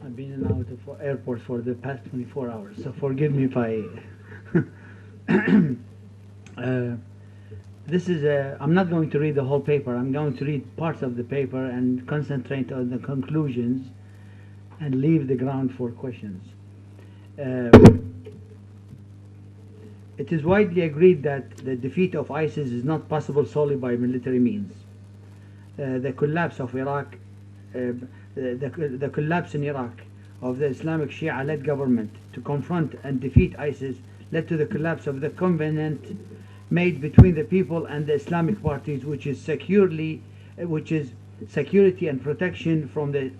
I've been in and out of airports for the past 24 hours, so forgive me if I. This is I'm not going to read the whole paper. I'm going to read parts of the paper and concentrate on the conclusions and leave the ground for questions. It is widely agreed that the defeat of ISIS is not possible solely by military means. The collapse of Iraq, the collapse in Iraq of the Islamic Shia-led government to confront and defeat ISIS led to the collapse of the covenant made between the people and the Islamic parties, which is security and protection from the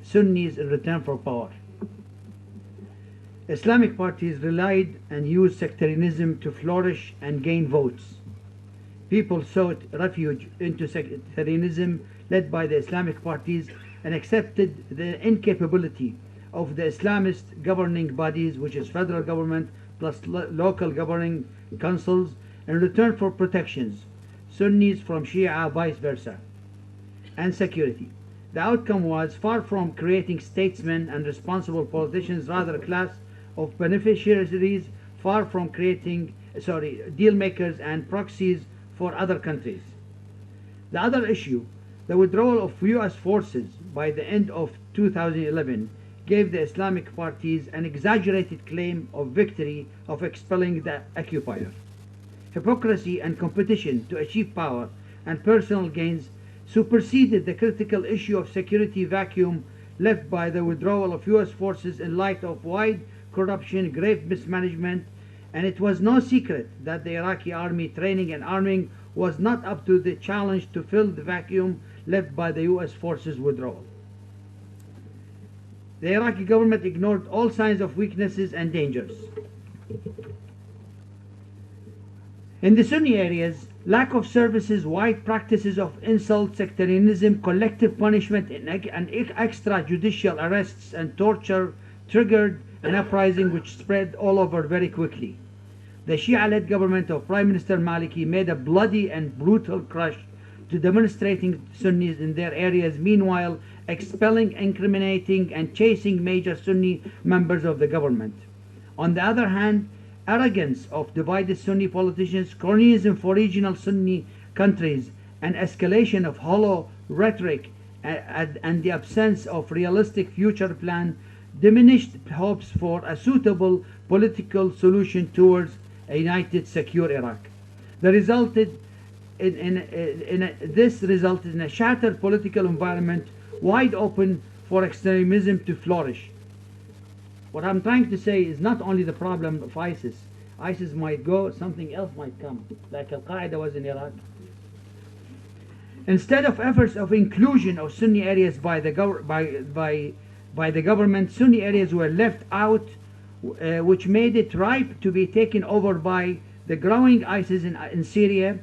Sunnis in return for power. Islamic parties relied and used sectarianism to flourish and gain votes. People sought refuge into sectarianism led by the Islamic parties and accepted the incapability of the Islamist governing bodies, which is federal government plus local governing councils, in return for protections, Sunnis from Shia, vice versa, and security. The outcome was, far from creating statesmen and responsible politicians, rather a class of beneficiaries, far from creating deal makers and proxies for other countries. The other issue, the withdrawal of US forces by the end of 2011, gave the Islamic parties an exaggerated claim of victory of expelling the occupier. Hypocrisy and competition to achieve power and personal gains superseded the critical issue of security vacuum left by the withdrawal of US forces in light of wide corruption, grave mismanagement, and it was no secret that the Iraqi army training and arming was not up to the challenge to fill the vacuum left by the US forces withdrawal. The Iraqi government ignored all signs of weaknesses and dangers. In the Sunni areas, lack of services, wide practices of insult, sectarianism, collective punishment, and extrajudicial arrests and torture triggered an uprising which spread all over very quickly. The Shia-led government of Prime Minister Maliki made a bloody and brutal crush to demonstrating Sunnis in their areas, meanwhile expelling, incriminating, and chasing major Sunni members of the government. On the other hand, arrogance of divided Sunni politicians, cronyism for regional Sunni countries, and escalation of hollow rhetoric and the absence of realistic future plan diminished hopes for a suitable political solution towards a united, secure Iraq. This resulted in a shattered political environment wide open for extremism to flourish. What I'm trying to say is not only the problem of ISIS. ISIS might go, something else might come, like Al-Qaeda was in Iraq. Instead of efforts of inclusion of Sunni areas by the government, Sunni areas were left out, which made it ripe to be taken over by the growing ISIS in Syria,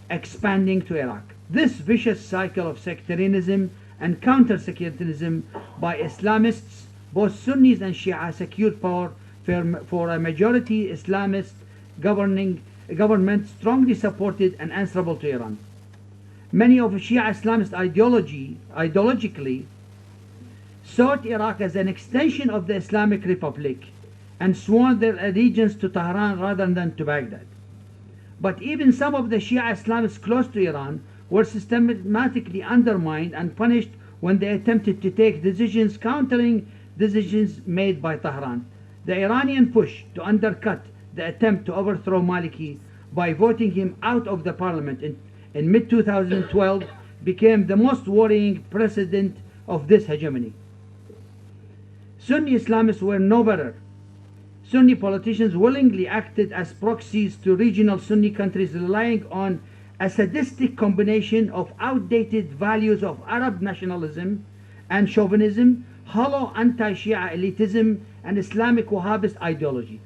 expanding to Iraq. This vicious cycle of sectarianism and counter-sectarianism by Islamists, both Sunnis and Shia, secured power for a majority Islamist government strongly supported and answerable to Iran. Many of Shia Islamist ideologically sought Iraq as an extension of the Islamic Republic and sworn their allegiance to Tehran rather than to Baghdad. But even some of the Shia Islamists close to Iran were systematically undermined and punished when they attempted to take decisions countering decisions made by Tehran. The Iranian push to undercut the attempt to overthrow Maliki by voting him out of the parliament in mid-2012 became the most worrying precedent of this hegemony. Sunni Islamists were no better. Sunni politicians willingly acted as proxies to regional Sunni countries, relying on a sadistic combination of outdated values of Arab nationalism and chauvinism, hollow anti-Shia elitism, and Islamic Wahhabist ideology.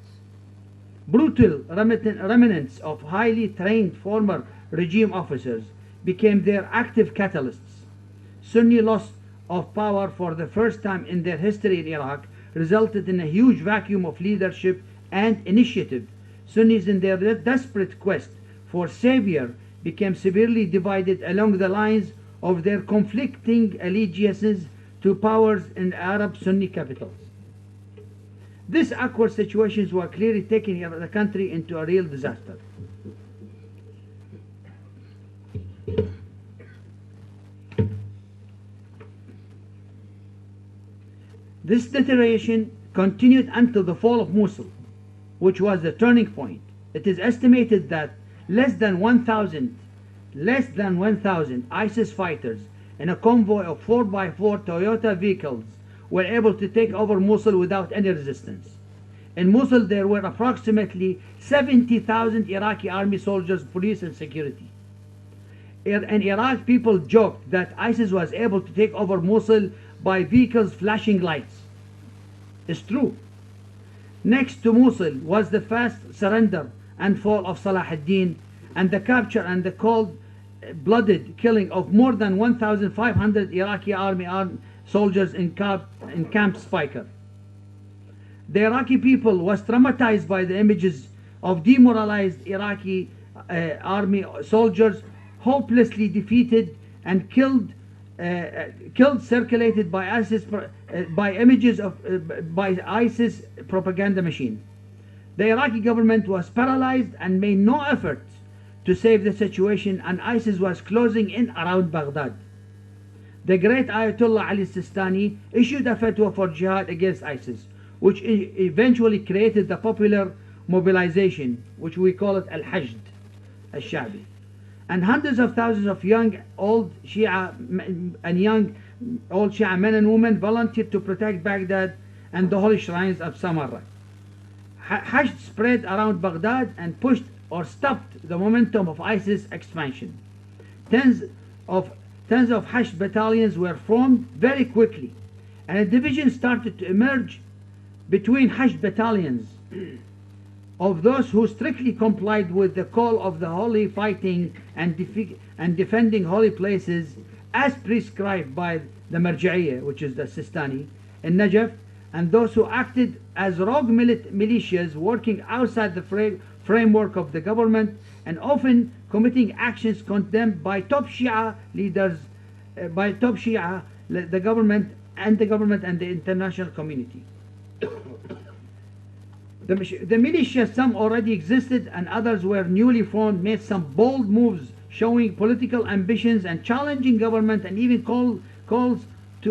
Brutal remnants of highly trained former regime officers became their active catalysts. Sunni loss of power for the first time in their history in Iraq resulted in a huge vacuum of leadership and initiative. Sunnis, in their desperate quest for savior, became severely divided along the lines of their conflicting allegiances to powers in Arab Sunni capitals. These awkward situations were clearly taking the country into a real disaster. This deterioration continued until the fall of Mosul, which was the turning point. It is estimated that less than 1,000 ISIS fighters in a convoy of 4x4 Toyota vehicles were able to take over Mosul without any resistance. In Mosul there were approximately 70,000 Iraqi army soldiers, police and security. In Iraq, people joked that ISIS was able to take over Mosul by vehicles flashing lights. It's true. Next to Mosul was the fast surrender and fall of Salah ad-Din and the capture and the cold-blooded killing of more than 1,500 Iraqi army soldiers in Camp Spiker. The Iraqi people was traumatized by the images of demoralized Iraqi army soldiers hopelessly defeated and killed circulated by ISIS by images of by ISIS propaganda machine. The Iraqi government was paralyzed and made no effort to save the situation, and ISIS was closing in around Baghdad. The great Ayatollah Ali Sistani issued a fatwa for jihad against ISIS, which eventually created the popular mobilization, which we call it Al-Hajj Al-Shabi. And hundreds of thousands of young, old Shia men and women volunteered to protect Baghdad and the holy shrines of Samarra. Hajj spread around Baghdad and pushed or stopped the momentum of ISIS expansion. Tens of Hajj battalions were formed very quickly, and a division started to emerge between Hajj battalions of those who strictly complied with the call of the holy fighting and defending holy places as prescribed by the Marja'iyya, which is the Sistani, in Najaf, and those who acted as rogue militias working outside the framework of the government and often committing actions condemned by top Shia leaders, the government and the international community. The militias, some already existed and others were newly formed, made some bold moves showing political ambitions and challenging government, and even calls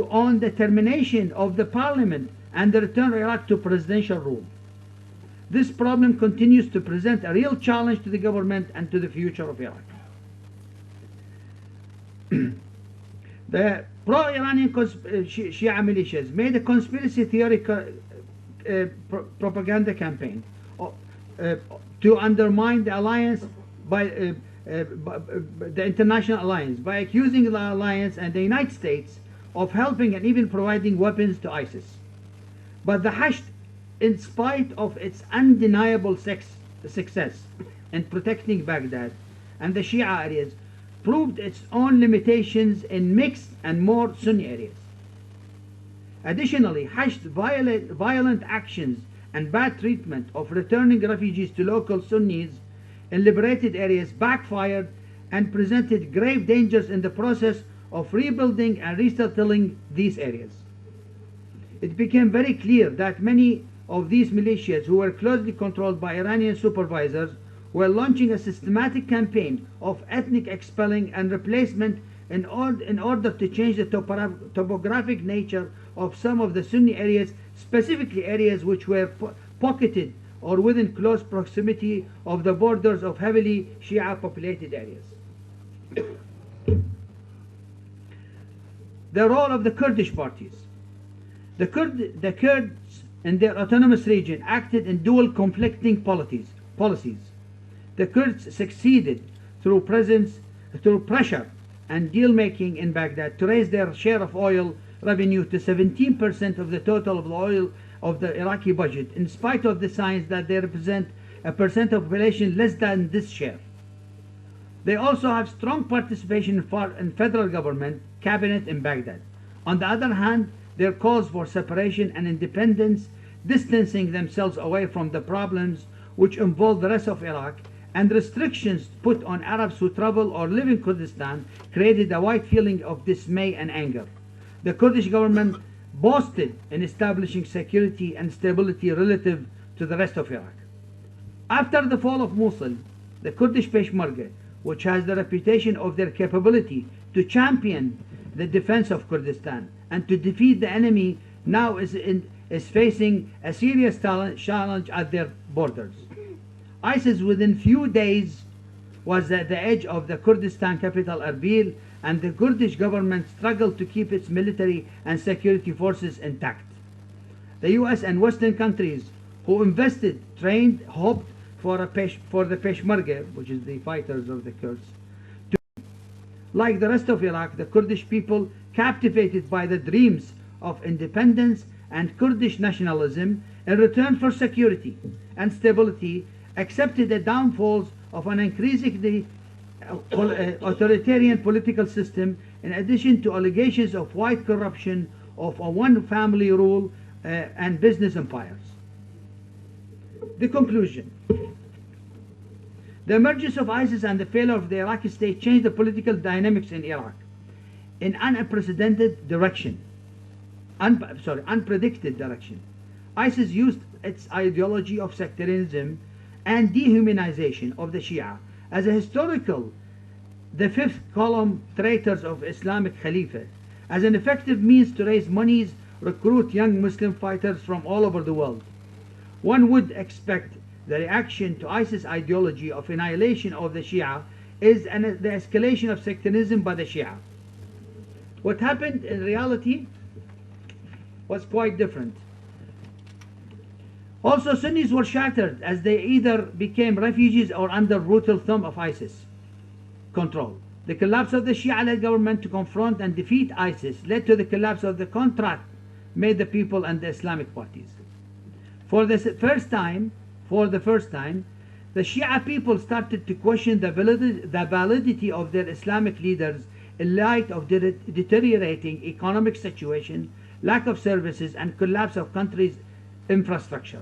on the termination of the parliament and the return of Iraq to presidential rule. This problem continues to present a real challenge to the government and to the future of Iraq. The pro-Iranian Shia militias made a conspiracy theory propaganda campaign to undermine the alliance by the international alliance by accusing the alliance and the United States of helping and even providing weapons to ISIS. But the Hashd, in spite of its undeniable success in protecting Baghdad and the Shia areas, proved its own limitations in mixed and more Sunni areas. Additionally, Hashd violent actions and bad treatment of returning refugees to local Sunnis in liberated areas backfired and presented grave dangers in the process of rebuilding and resettling these areas. It became very clear that many of these militias, who were closely controlled by Iranian supervisors, were launching a systematic campaign of ethnic expelling and replacement in order to change the topographic nature of some of the Sunni areas, specifically areas which were pocketed or within close proximity of the borders of heavily Shia populated areas. The role of the Kurdish parties. The Kurds in their autonomous region acted in dual conflicting policies. The Kurds succeeded through pressure and deal-making in Baghdad to raise their share of oil revenue to 17% of the total of the oil of the Iraqi budget, in spite of the signs that they represent a percent of population less than this share. They also have strong participation in federal government cabinet in Baghdad. On the other hand, their calls for separation and independence, distancing themselves away from the problems which involve the rest of Iraq, and restrictions put on Arabs who travel or live in Kurdistan created a wide feeling of dismay and anger. The Kurdish government boasted in establishing security and stability relative to the rest of Iraq. After the fall of Mosul, the Kurdish Peshmerga, which has the reputation of their capability to champion the defense of Kurdistan and to defeat the enemy, now is facing a serious challenge at their borders. ISIS within few days was at the edge of the Kurdistan capital Erbil, and the Kurdish government struggled to keep its military and security forces intact. The US and Western countries who invested, trained, hoped for the Peshmerga, which is the fighters of the Kurds. Like the rest of Iraq, the Kurdish people, captivated by the dreams of independence and Kurdish nationalism, in return for security and stability, accepted the downfalls of an increasingly authoritarian political system, in addition to allegations of wide corruption of a one-family rule and business empires. The conclusion. The emergence of ISIS and the failure of the Iraqi state changed the political dynamics in Iraq in unprecedented direction. Unpredicted direction. ISIS used its ideology of sectarianism and dehumanization of the Shia as a historical, the fifth column traitors of Islamic Khalifa, as an effective means to raise monies, recruit young Muslim fighters from all over the world. One would expect the reaction to ISIS ideology of annihilation of the Shia is the escalation of sectarianism by the Shia. What happened in reality was quite different. Also, Sunnis were shattered as they either became refugees or under brutal thumb of ISIS control. The collapse of the Shia-led government to confront and defeat ISIS led to the collapse of the contract made the people and the Islamic parties. For the first time, the Shia people started to question the validity of their Islamic leaders in light of the deteriorating economic situation, lack of services, and collapse of country's infrastructure.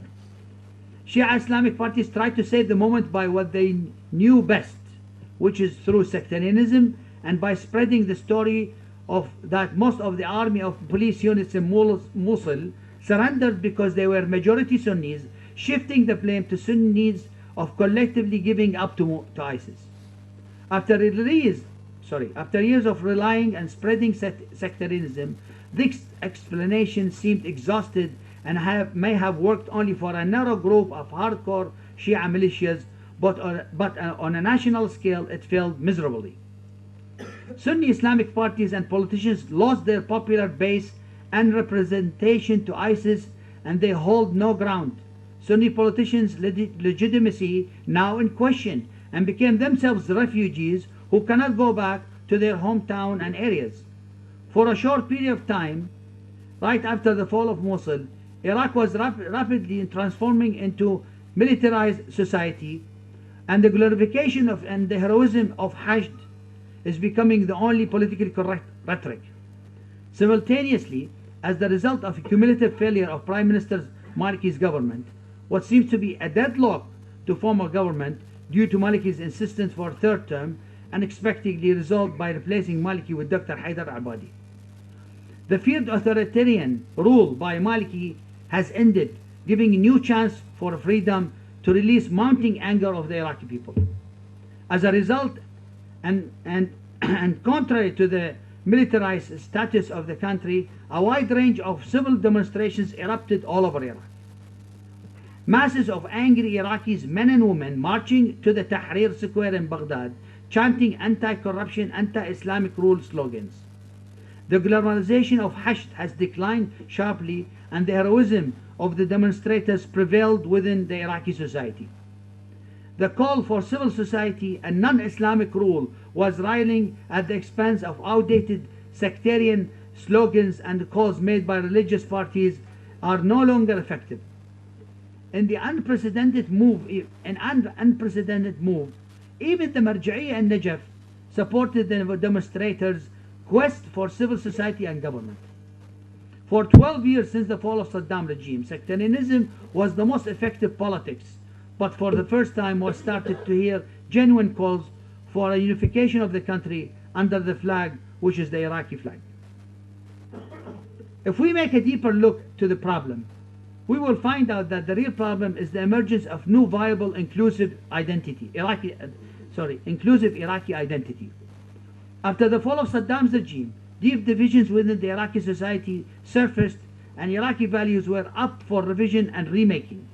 Shia Islamic parties tried to save the moment by what they knew best, which is through sectarianism, and by spreading the story of that most of the army of police units in Mosul surrendered because they were majority Sunnis, shifting the blame to Sunnis of collectively giving up to ISIS. After years of relying and spreading sectarianism, this explanation seemed exhausted and may have worked only for a narrow group of hardcore Shia militias, but on a national scale it failed miserably. Sunni Islamic parties and politicians lost their popular base and representation to ISIS, and they hold no ground. Sunni politicians' legitimacy now in question, and became themselves refugees who cannot go back to their hometown and areas. For a short period of time, right after the fall of Mosul, Iraq was rapidly transforming into militarized society, and the glorification of and the heroism of Hajj is becoming the only politically correct rhetoric. Simultaneously, as the result of a cumulative failure of Prime Minister Maliki's government, what seems to be a deadlock to form a government due to Maliki's insistence for a third term, unexpectedly resolved by replacing Maliki with Dr. Haidar Abadi. The feared authoritarian rule by Maliki has ended, giving a new chance for freedom to release mounting anger of the Iraqi people. As a result, and contrary to the militarized status of the country, a wide range of civil demonstrations erupted all over Iraq. Masses of angry Iraqis, men and women, marching to the Tahrir Square in Baghdad, chanting anti-corruption, anti-Islamic rule slogans. The glamorization of Hashd has declined sharply, and the heroism of the demonstrators prevailed within the Iraqi society. The call for civil society and non-Islamic rule was riling at the expense of outdated sectarian slogans, and the calls made by religious parties are no longer effective. In the unprecedented move, even the Marja'iyya and Najaf supported the demonstrators' quest for civil society and government. For 12 years since the fall of Saddam regime, sectarianism was the most effective politics, but for the first time was started to hear genuine calls for a unification of the country under the flag, which is the Iraqi flag. If we make a deeper look to the problem, we will find out that the real problem is the emergence of new viable inclusive inclusive Iraqi identity. After the fall of Saddam's regime, deep divisions within the Iraqi society surfaced and Iraqi values were up for revision and remaking.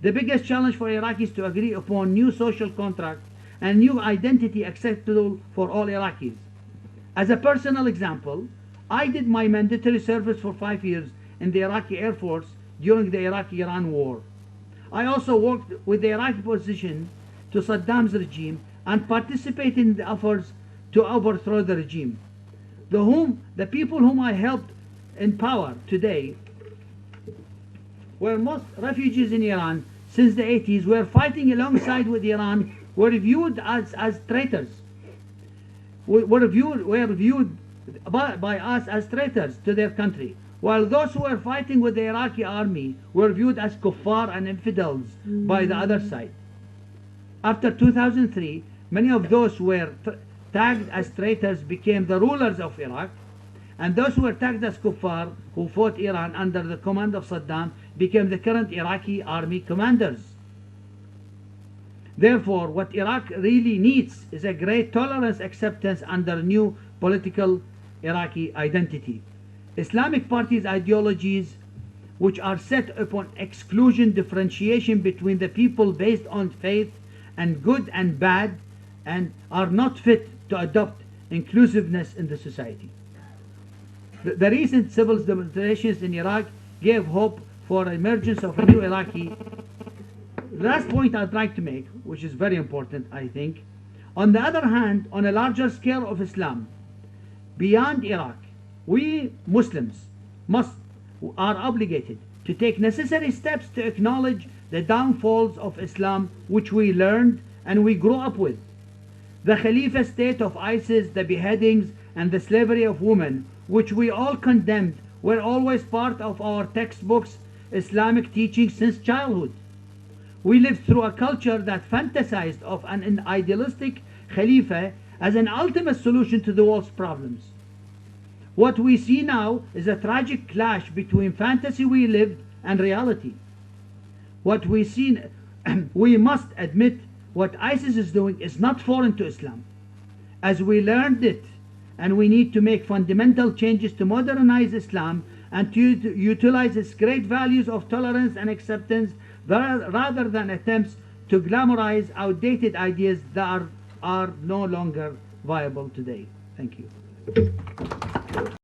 The biggest challenge for Iraqis to agree upon new social contract and new identity acceptable for all Iraqis. As a personal example, I did my mandatory service for 5 years in the Iraqi Air Force during the Iraq-Iran war. I also worked with the Iraqi opposition to Saddam's regime and participated in the efforts to overthrow the regime. The people whom I helped in power today were most refugees in Iran since the 80s were fighting alongside with Iran were viewed as traitors. Were viewed by us as traitors to their country, while those who were fighting with the Iraqi army were viewed as kuffar and infidels by the other side. After 2003, many of those who were tagged as traitors became the rulers of Iraq, and those who were tagged as kuffar who fought Iran under the command of Saddam became the current Iraqi army commanders. Therefore, what Iraq really needs is a great tolerance acceptance under new political Iraqi identity. Islamic parties' ideologies, which are set upon exclusion differentiation between the people based on faith and good and bad, and are not fit to adopt inclusiveness in the society. The recent civil demonstrations in Iraq gave hope for emergence of a new Iraqi. The last point I'd like to make, which is very important, I think, on the other hand, on a larger scale of Islam, beyond Iraq, we Muslims are obligated to take necessary steps to acknowledge the downfalls of Islam which we learned and we grew up with. The Khalifa state of ISIS, the beheadings and the slavery of women, which we all condemned, were always part of our textbooks, Islamic teachings since childhood. We lived through a culture that fantasized of an idealistic Khalifa as an ultimate solution to the world's problems. What we see now is a tragic clash between fantasy we lived and reality. What we see, we must admit what ISIS is doing is not foreign to Islam, as we learned it, and we need to make fundamental changes to modernize Islam and to utilize its great values of tolerance and acceptance rather than attempts to glamorize outdated ideas that are no longer viable today. Thank you.